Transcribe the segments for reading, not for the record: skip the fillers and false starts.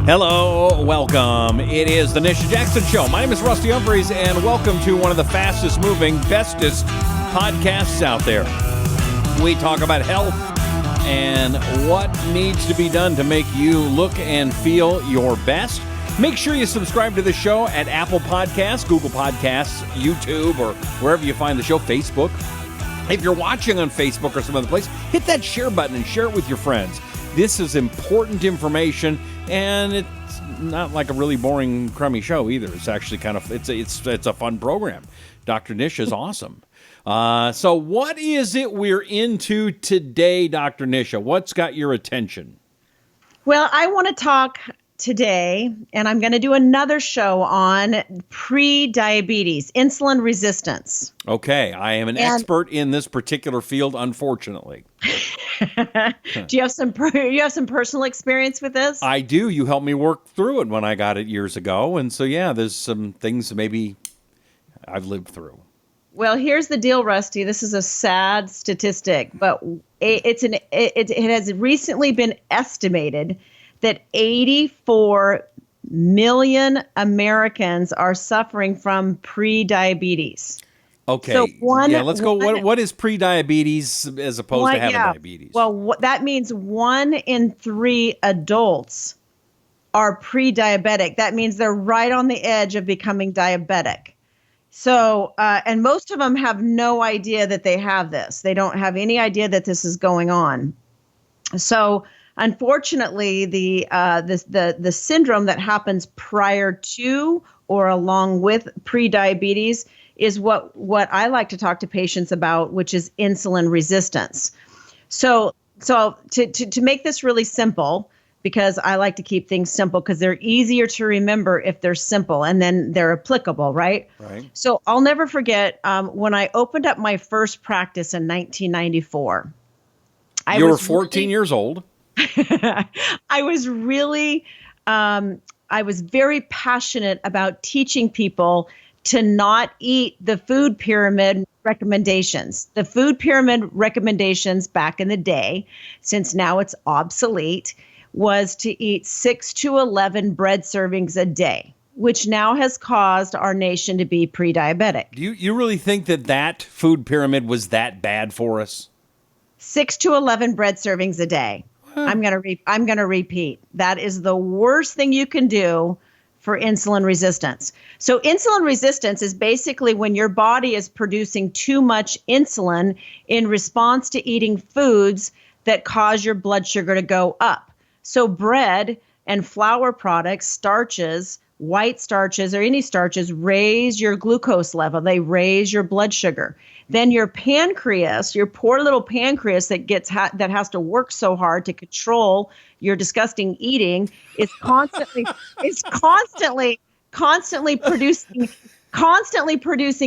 Hello, welcome. It is the Nisha Jackson Show. My name is Rusty Humphries, and welcome to one of the fastest moving, bestest podcasts out there. We talk about health and what needs to be done to make you look and feel your best. Make sure you subscribe to the show at Apple Podcasts, Google Podcasts, YouTube, or wherever you find the show, Facebook. If you're watching on Facebook or some other place, hit that share button and share it with your friends. This is important information, and it's not like a really boring, crummy show either. It's actually kind of it's a fun program. Dr. Nisha is awesome. So what is it we're into today, Dr. Nisha? What's got your attention? Well, I want to talk today, and I'm going to do another show on pre-diabetes, insulin resistance. Okay, I am an expert in this particular field, unfortunately. Do you have some personal experience with this? I do. You helped me work through it when I got it years ago, and so yeah, there's some things maybe I've lived through. Well, here's the deal, Rusty. This is a sad statistic, but it has recently been estimated that 84 million Americans are suffering from pre-diabetes. Okay. So let's go. What is pre-diabetes as opposed to having diabetes? Well, that means 1 in 3 adults are pre-diabetic. That means they're right on the edge of becoming diabetic. So, and most of them have no idea that they have this. They don't have any idea that this is going on. So, unfortunately, the syndrome that happens prior to or along with pre-diabetes is what I like to talk to patients about, which is insulin resistance. So to make this really simple, because I like to keep things simple because they're easier to remember if they're simple and then they're applicable, right? Right. So I'll never forget when I opened up my first practice in 1994. You were 14 years old. I was very passionate about teaching people to not eat the food pyramid recommendations. The food pyramid recommendations back in the day, since now it's obsolete, was to eat 6 to 11 bread servings a day, which now has caused our nation to be pre-diabetic. Do you really think that food pyramid was that bad for us? 6 to 11 bread servings a day. I'm going to repeat. That is the worst thing you can do for insulin resistance. So insulin resistance is basically when your body is producing too much insulin in response to eating foods that cause your blood sugar to go up. So bread and flour products, starches, white starches, or any starches raise your glucose level. They raise your blood sugar. Then your pancreas, your poor little pancreas that has to work so hard to control your disgusting eating, is constantly producing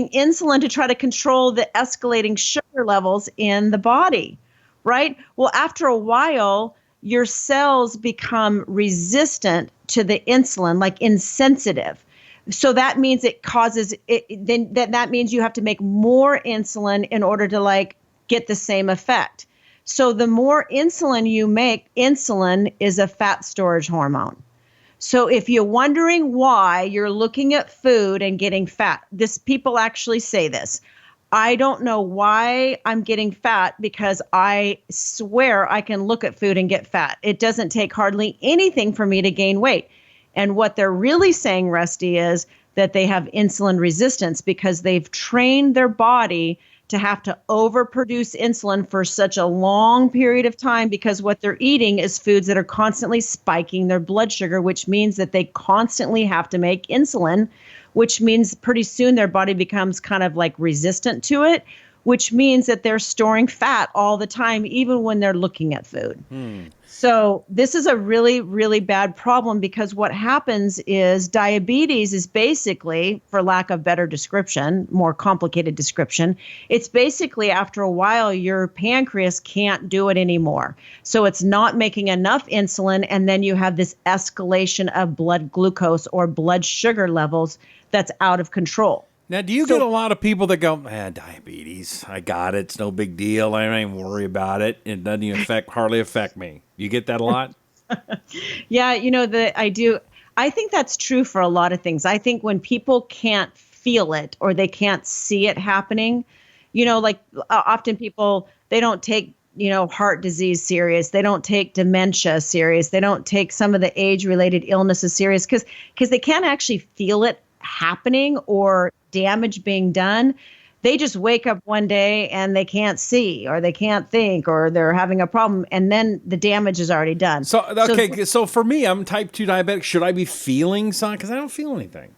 insulin to try to control the escalating sugar levels in the body, right? Well, after a while, your cells become resistant to the insulin, like insensitive. So that means it causes it. Then that means you have to make more insulin in order to get the same effect. So the more insulin you make, insulin is a fat storage hormone. So if you're wondering why you're looking at food and getting fat, people actually say this. I don't know why I'm getting fat because I swear I can look at food and get fat. It doesn't take hardly anything for me to gain weight. And what they're really saying, Rusty, is that they have insulin resistance because they've trained their body to have to overproduce insulin for such a long period of time because what they're eating is foods that are constantly spiking their blood sugar, which means that they constantly have to make insulin, which means pretty soon their body becomes kind of resistant to it, which means that they're storing fat all the time, even when they're looking at food. So this is a really, really bad problem because what happens is diabetes is basically, for lack of better description, more complicated description, it's basically after a while your pancreas can't do it anymore. So it's not making enough insulin, and then you have this escalation of blood glucose or blood sugar levels that's out of control. Now, do you get a lot of people that go, diabetes, I got it, it's no big deal, I don't even worry about it, it doesn't even hardly affect me? You get that a lot? Yeah, I think that's true for a lot of things. I think when people can't feel it or they can't see it happening, like often people, they don't take, heart disease serious. They don't take dementia serious. They don't take some of the age-related illnesses serious because they can't actually feel it happening or damage being done. They just wake up one day and they can't see or they can't think or they're having a problem, and then the damage is already done. So, okay, so for me, I'm type 2 diabetic. Should I be feeling something? Because I don't feel anything.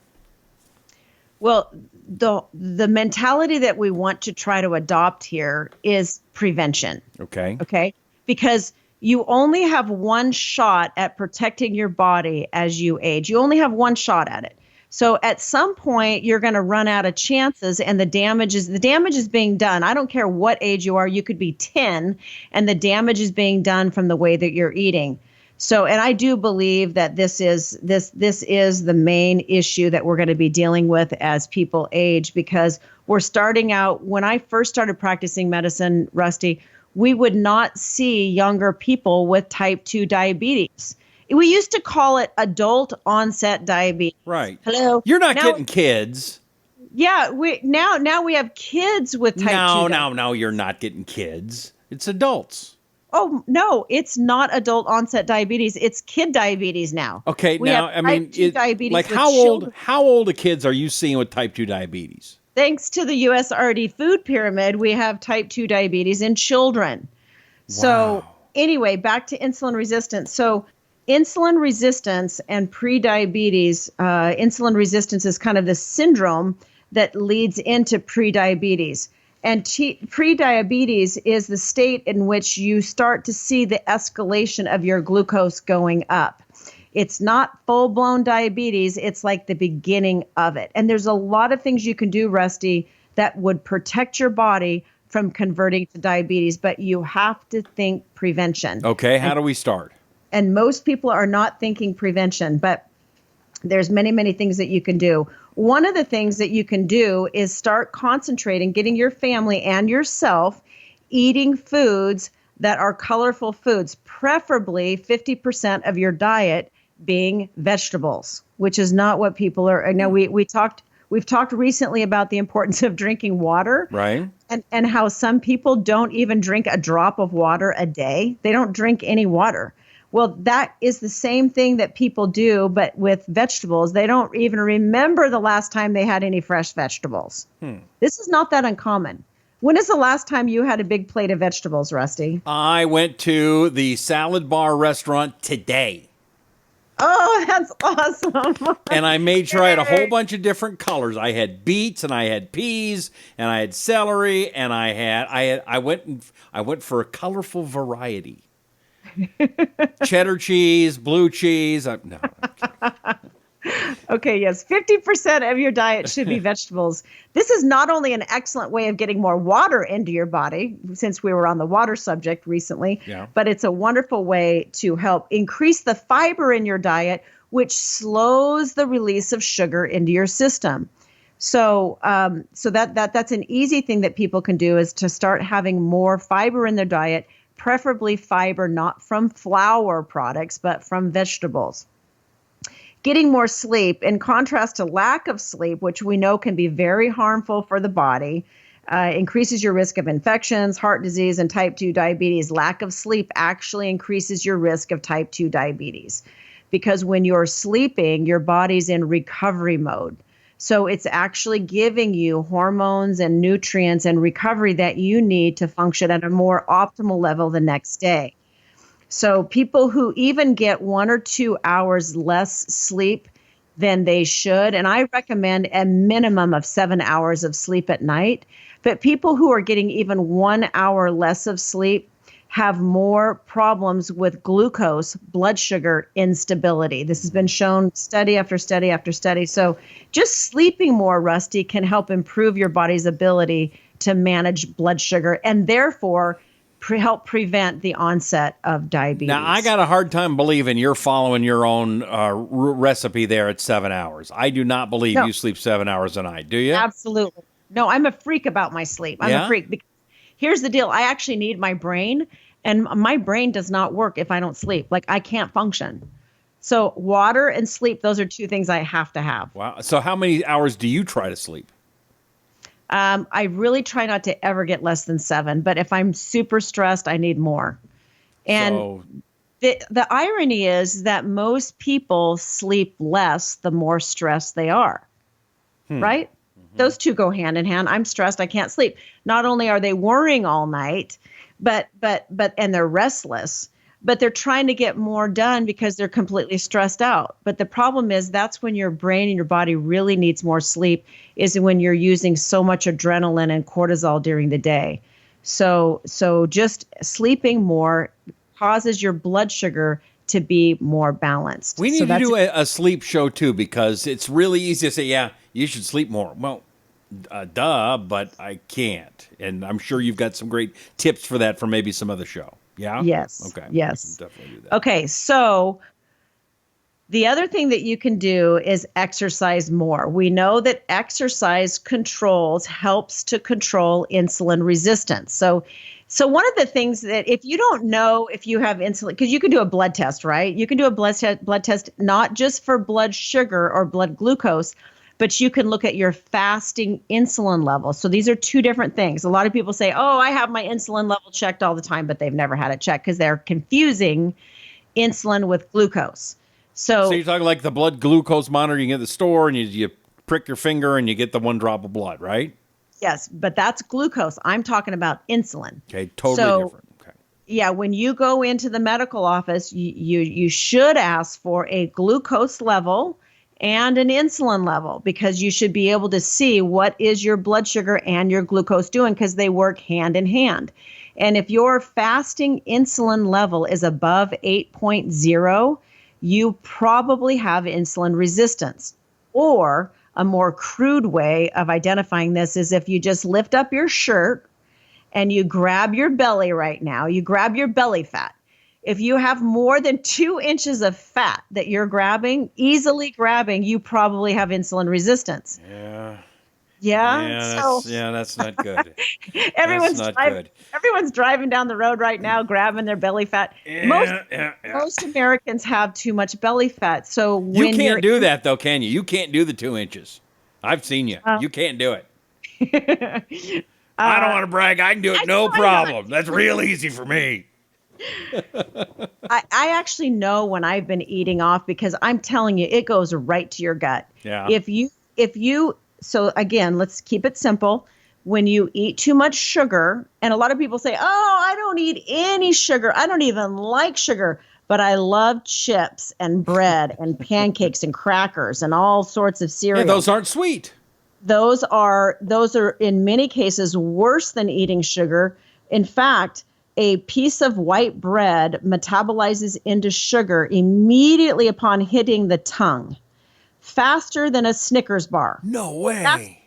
Well, the mentality that we want to try to adopt here is prevention. Okay. Okay. Because you only have one shot at protecting your body as you age. You only have one shot at it. So at some point you're going to run out of chances, and the damage is being done. I don't care what age you are. You could be 10 and the damage is being done from the way that you're eating. So, and I do believe that this is the main issue that we're going to be dealing with as people age, because we're starting out. When I first started practicing medicine, Rusty, we would not see younger people with type 2 diabetes. We used to call it adult onset diabetes. Right. Hello. You're not getting kids. Yeah. Now we have kids with type 2 diabetes. No, you're not getting kids. It's adults. Oh, no, it's not adult onset diabetes. It's kid diabetes now. Okay, diabetes like with how children. old kids are you seeing with type 2 diabetes? Thanks to the USRD food pyramid, we have type 2 diabetes in children. So anyway, back to insulin resistance. So insulin resistance and prediabetes, insulin resistance is kind of the syndrome that leads into prediabetes. And prediabetes is the state in which you start to see the escalation of your glucose going up. It's not full-blown diabetes. It's like the beginning of it. And there's a lot of things you can do, Rusty, that would protect your body from converting to diabetes, but you have to think prevention. Okay, how do we start? And most people are not thinking prevention, but there's many, many things that you can do. One of the things that you can do is start concentrating, getting your family and yourself eating foods that are colorful foods, preferably 50% of your diet being vegetables, which is not what people are. Now we've talked recently about the importance of drinking water, right? And how some people don't even drink a drop of water a day. They don't drink any water. Well, that is the same thing that people do, but with vegetables. They don't even remember the last time they had any fresh vegetables. This is not that uncommon. When is the last time you had a big plate of vegetables, Rusty? I went to the salad bar restaurant today. Oh, that's awesome. And I made sure I had a whole bunch of different colors. I had beets and I had peas and I had celery and I went for a colorful variety. Cheddar cheese, blue cheese. No. Okay, yes. 50% of your diet should be vegetables. This is not only an excellent way of getting more water into your body, since we were on the water subject recently, but it's a wonderful way to help increase the fiber in your diet, which slows the release of sugar into your system. So that's an easy thing that people can do, is to start having more fiber in their diet, preferably fiber not from flour products, but from vegetables. Getting more sleep, in contrast to lack of sleep, which we know can be very harmful for the body, increases your risk of infections, heart disease, and type 2 diabetes. Lack of sleep actually increases your risk of type 2 diabetes, because when you're sleeping, your body's in recovery mode. So it's actually giving you hormones and nutrients and recovery that you need to function at a more optimal level the next day. So people who even get 1 or 2 hours less sleep than they should, and I recommend a minimum of 7 hours of sleep at night, but people who are getting even 1 hour less of sleep have more problems with glucose, blood sugar instability. This has been shown study after study after study. So just sleeping more, Rusty, can help improve your body's ability to manage blood sugar and therefore help prevent the onset of diabetes. Now, I got a hard time believing you're following your own recipe there at 7 hours. I do not believe you sleep 7 hours a night, do you? Absolutely. No, I'm a freak about my sleep. I'm a freak. Here's the deal. I actually need my brain And my brain does not work if I don't sleep. Like I can't function. So water and sleep, those are two things I have to have. Wow. So how many hours do you try to sleep? I really try not to ever get less than 7, but if I'm super stressed, I need more. And So, the irony is that most people sleep less the more stressed they are, right? Those two go hand in hand. I'm stressed, I can't sleep. Not only are they worrying all night, but and they're restless, but they're trying to get more done because they're completely stressed out. But the problem is that's when your brain and your body really needs more sleep, is when you're using so much adrenaline and cortisol during the day. So just sleeping more causes your blood sugar to be more balanced. we need to do a sleep show too, because it's really easy to say, yeah, you should sleep more. Well, duh, but I can't. And I'm sure you've got some great tips for that for maybe some other show. Yeah? Yes. Okay. Yes. We can definitely do that. Okay. So the other thing that you can do is exercise more. We know that exercise helps to control insulin resistance. So one of the things that if you don't know if you have insulin, because you can do a blood test, right? You can do a blood test, not just for blood sugar or blood glucose, but you can look at your fasting insulin level. So these are two different things. A lot of people say, oh, I have my insulin level checked all the time, but they've never had it checked because they're confusing insulin with glucose. So you're talking like the blood glucose monitor you get at the store, and you prick your finger and you get the 1 drop of blood, right? yes, but that's glucose. I'm talking about insulin. Okay, totally different. Okay. Yeah, when you go into the medical office, you should ask for a glucose level and an insulin level, because you should be able to see what is your blood sugar and your glucose doing, because they work hand in hand. And if your fasting insulin level is above 8.0, you probably have insulin resistance. Or a more crude way of identifying this is if you just lift up your shirt and you grab your belly right now, you grab your belly fat. If you have more than 2 inches of fat that you're easily grabbing, you probably have insulin resistance. Yeah. Yeah. That's not good. Everyone's not driving, good. everyone's driving down the road right now, grabbing their belly fat. Most Americans have too much belly fat. So when you can't do that though, can you? You can't do the 2 inches. I've seen you. You can't do it. I don't want to brag. I can do it, no problem. That's real easy for me. I actually know when I've been eating off, because I'm telling you, it goes right to your gut. Yeah. So again, let's keep it simple. When you eat too much sugar, and a lot of people say, oh, I don't eat any sugar. I don't even like sugar, but I love chips and bread and pancakes and crackers and all sorts of cereal. Yeah, those aren't sweet. Those are in many cases worse than eating sugar. In fact, a piece of white bread metabolizes into sugar immediately upon hitting the tongue, faster than a Snickers bar. No way.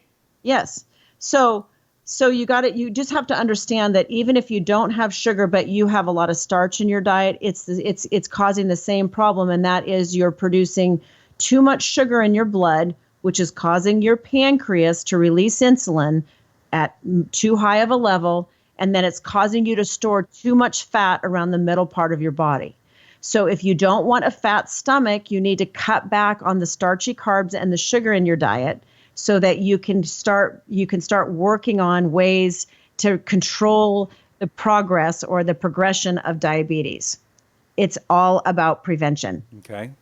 Yes. So you just have to understand that even if you don't have sugar, but you have a lot of starch in your diet, it's causing the same problem. And that is you're producing too much sugar in your blood, which is causing your pancreas to release insulin at too high of a level. And then it's causing you to store too much fat around the middle part of your body. So if you don't want a fat stomach, you need to cut back on the starchy carbs and the sugar in your diet so that you can start working on ways to control the progress or the progression of diabetes. It's all about prevention. Okay.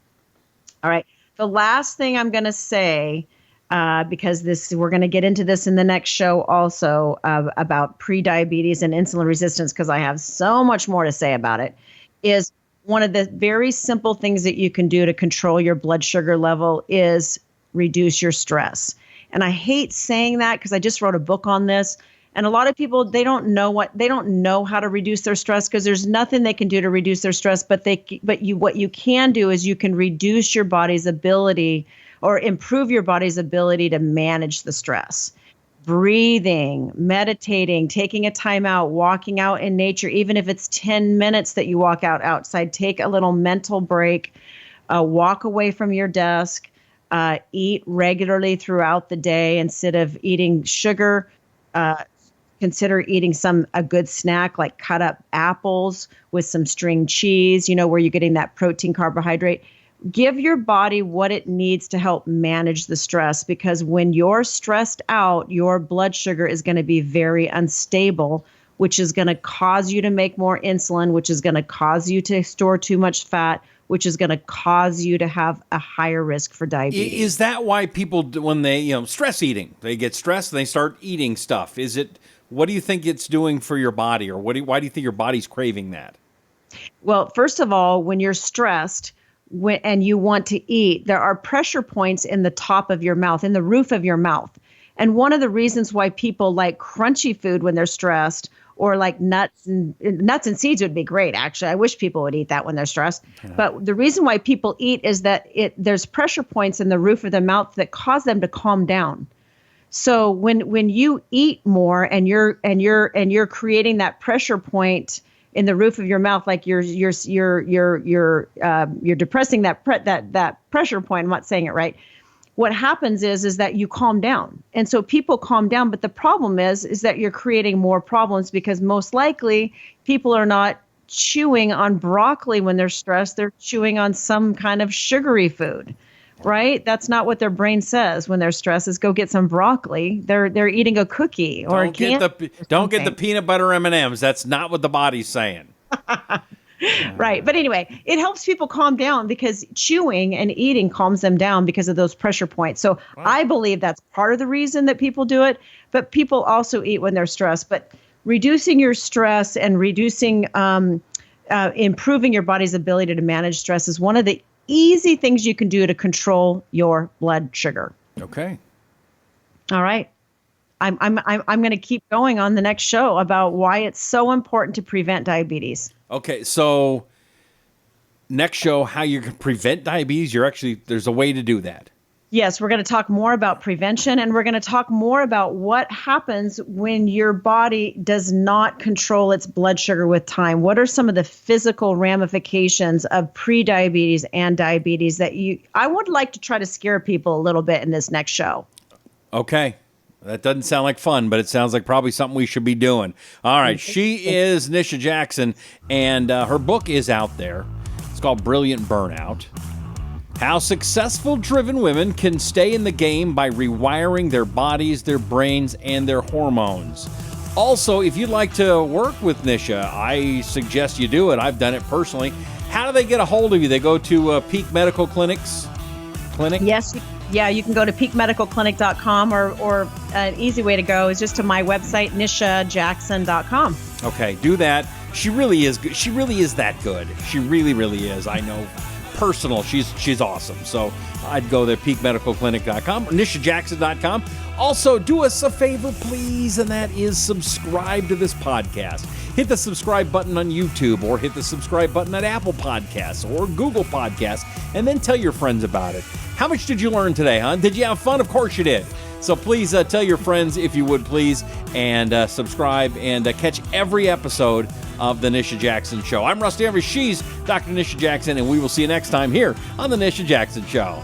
All right. The last thing I'm going to say, because we're going to get into this in the next show also, about prediabetes and insulin resistance, because I have so much more to say about it, is one of the very simple things that you can do to control your blood sugar level is reduce your stress. And I hate saying that because I just wrote a book on this. And a lot of people, they don't know how to reduce their stress, because there's nothing they can do to reduce their stress. But what you can do is you can reduce your body's ability or improve your body's ability to manage the stress. Breathing, meditating, taking a time out, walking out in nature, even if it's 10 minutes that you walk outside, take a little mental break, walk away from your desk, eat regularly throughout the day instead of eating sugar. consider eating a good snack like cut up apples with some string cheese, where you're getting that protein carbohydrate. Give your body what it needs to help manage the stress, because when you're stressed out, your blood sugar is going to be very unstable, which is going to cause you to make more insulin, which is going to cause you to store too much fat, which is going to cause you to have a higher risk for diabetes. Is that why people, when they, stress eating, they get stressed and they start eating stuff? What do you think it's doing for your body, or why do you think your body's craving that? Well, first of all, when you're stressed and you want to eat, there are pressure points in the top of your mouth, in the roof of your mouth. And one of the reasons why people like crunchy food when they're stressed, or like nuts and seeds would be great, actually. I wish people would eat that when they're stressed. Yeah. But the reason why people eat is that there's pressure points in the roof of the mouth that cause them to calm down. So when you eat more and you're creating that pressure point in the roof of your mouth, like you're depressing that pressure point. I'm not saying it right. What happens is that you calm down. And so people calm down, but the problem is that you're creating more problems, because most likely people are not chewing on broccoli when they're stressed. They're chewing on some kind of sugary food, right? That's not what their brain says when they're stressed, is go get some broccoli. They're eating a cookie or a candy. Don't get the peanut butter M&Ms. That's not what the body's saying. Right. But anyway, it helps people calm down, because chewing and eating calms them down because of those pressure points. So wow. I believe that's part of the reason that people do it. But people also eat when they're stressed. But reducing your stress and improving your body's ability to manage stress is one of the easy things you can do to control your blood sugar. Okay. All right. I'm going to keep going on the next show about why it's so important to prevent diabetes. Okay, so next show, how you can prevent diabetes. There's a way to do that. Yes, we're going to talk more about prevention, and we're going to talk more about what happens when your body does not control its blood sugar with time. What are some of the physical ramifications of pre-diabetes and diabetes that I would like to try to scare people a little bit in this next show. Okay. That doesn't sound like fun, but it sounds like probably something we should be doing. All right. She is Nisha Jackson, and her book is out there. It's called Brilliant Burnout: How Successful Driven Women Can Stay in the Game by Rewiring Their Bodies, Their Brains, and Their Hormones. Also, if you'd like to work with Nisha, I suggest you do it. I've done it personally. How do they get a hold of you? They go to Peak Medical Clinics? Yes. Yeah, you can go to peakmedicalclinic.com, or an easy way to go is just to my website, nishajackson.com. Okay, do that. She really is good. She really is that good. She really, really is. I know personal. She's awesome. So I'd go there, peakmedicalclinic.com, nishajackson.com. Also, do us a favor, please, and that is subscribe to this podcast. Hit the subscribe button on YouTube, or hit the subscribe button at Apple Podcasts or Google Podcasts, and then tell your friends about it. How much did you learn today, huh? Did you have fun? Of course you did. So please tell your friends, if you would, please, and subscribe and catch every episode of The Nisha Jackson Show. I'm Rusty Humphries. She's Dr. Nisha Jackson, and we will see you next time here on The Nisha Jackson Show.